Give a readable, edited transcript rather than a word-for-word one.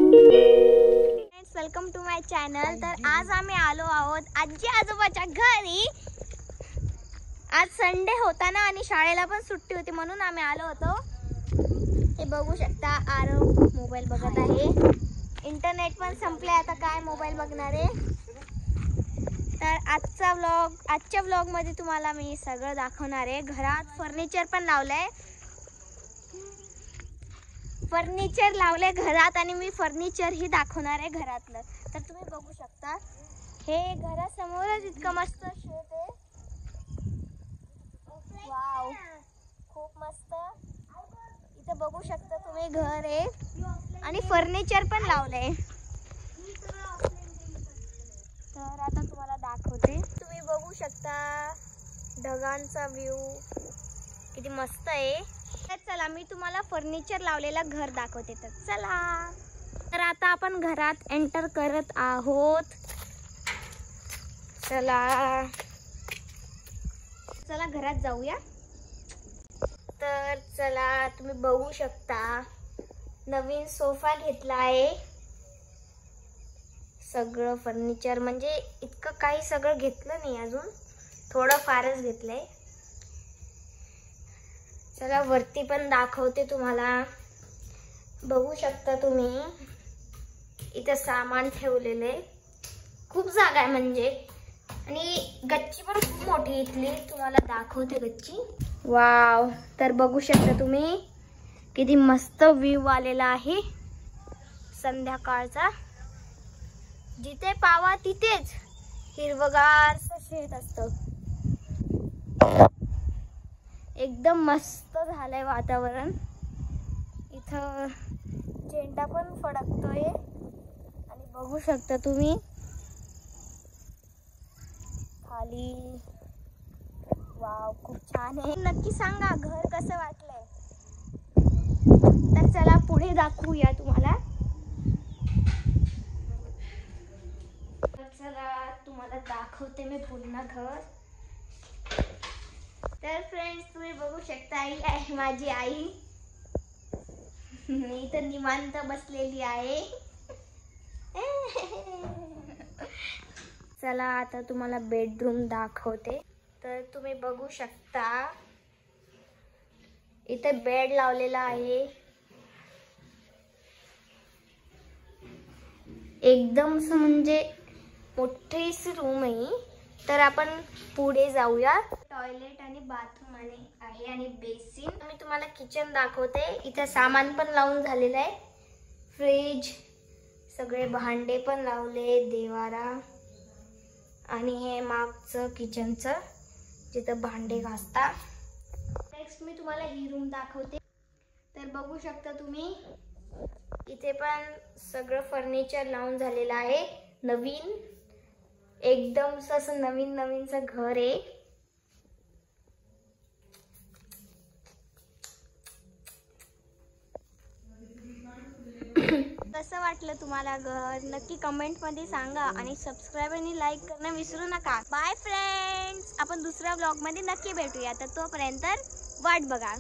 Welcome to my channel. तर आज आम्ही आलो आहोत आजी आजोबाच्या घरी। आज संडे होता ना आणि शाळेला पण सुट्टी होती म्हणून आम्ही आलो होतो। हे बघू शकता आरव मोबाईल बघत आहे। इंटरनेट पण संपले, आता काय मोबाईल बघणार आहे। तर आजच्या व्लॉग मध्ये तुम्हाला मी सगळं दाखवणार आहे। घरात फर्निचर पण लावलंय, फर्निचर लावले घरात आणि मी फर्निचर ही दाखवणार आहे घरातलं। तर तुम्ही बघू शकता हे घरासमोरच इतकं मस्त शेत आहे। वाव, खूप मस्त। इथे बघू शकता तुम्ही घर आहे आणि फर्निचर पण लावलंय। तर आता तुम्हाला दाखवते। तुम्ही बघू शकता ढगांचा व्ह्यू किती मस्त आहे। तर चला मी तुम्हाला फर्निचर लावलेलं घर दाखवते। तर चला, तर आता आपण घरात एंटर करत आहोत। चला चला घरात जाऊया। तर चला, तुम्ही बघू शकता नवीन सोफा घेतला आहे। सगळं फर्निचर म्हणजे इतकं काही सगळं घेतलं नाही, अजून थोडं फारच घेतलंय। चला वरती पण दाखवते तुम्हाला। बघू शकता तुम्ही इथे सामान ठेवलेले, खूप जागा आहे म्हणजे, आणि गच्ची पण खूप मोठी इथली, तुम्हाला दाखवते गच्ची। वाव, तर बघू शकता तुम्ही किती मस्त व्ह्यू आलेला आहे संध्याकाळचा। जिथे पावा तिथेच हिरवगार शेत असतं। एकदम मस्त झालंय वातावरण। इथं झेंडा पण फडकतोय आणि बघू शकता तुम्ही खाली। वाव, खूप छान आहे। नक्की सांगा घर कसं वाटलंय। तर चला पुढे दाखवूया तुम्हाला। तर चला तुम्हाला दाखवते मी पूर्ण घर। तर फ्रेंड्स तुम्ही बघू शकता ही आहे माझी आई। मी इथं निवांत बसलेली आहे। चला आता तुम्हाला बेडरूम दाखवते। तर तुम्ही बघू शकता इथे बेड लावलेला आहे। एकदम म्हणजे मोठीच रूम आहे। तर आपण पुढे जाऊया। टॉयलेट आणि बाथरूम आहे आणि बेसिन। मी तुम्हाला किचन दाखवते। इथे सामान पण लावून झालेलं आहे, फ्रीज, सगळे भांडे पण लावले, देवारा, आणि हे मागचं किचनचं जिथं भांडे घासता। नेक्स्ट मी तुम्हाला ही रूम दाखवते। तर बघू शकता तुम्ही इथे पण सगळं फर्निचर लावून झालेलं आहे नवीन। एकदम असं नवीन नवीनचं घर आहे। कसं वाटलं तुम्हाला घर, नक्की कमेंट मध्ये सांगा आणि सबस्क्राईब आणि लाईक करणं विसरू नका। बाय फ्रेंड्स, आपण दुसऱ्या ब्लॉग मध्ये नक्की भेटूया। तर तोपर्यंत वाट बघा।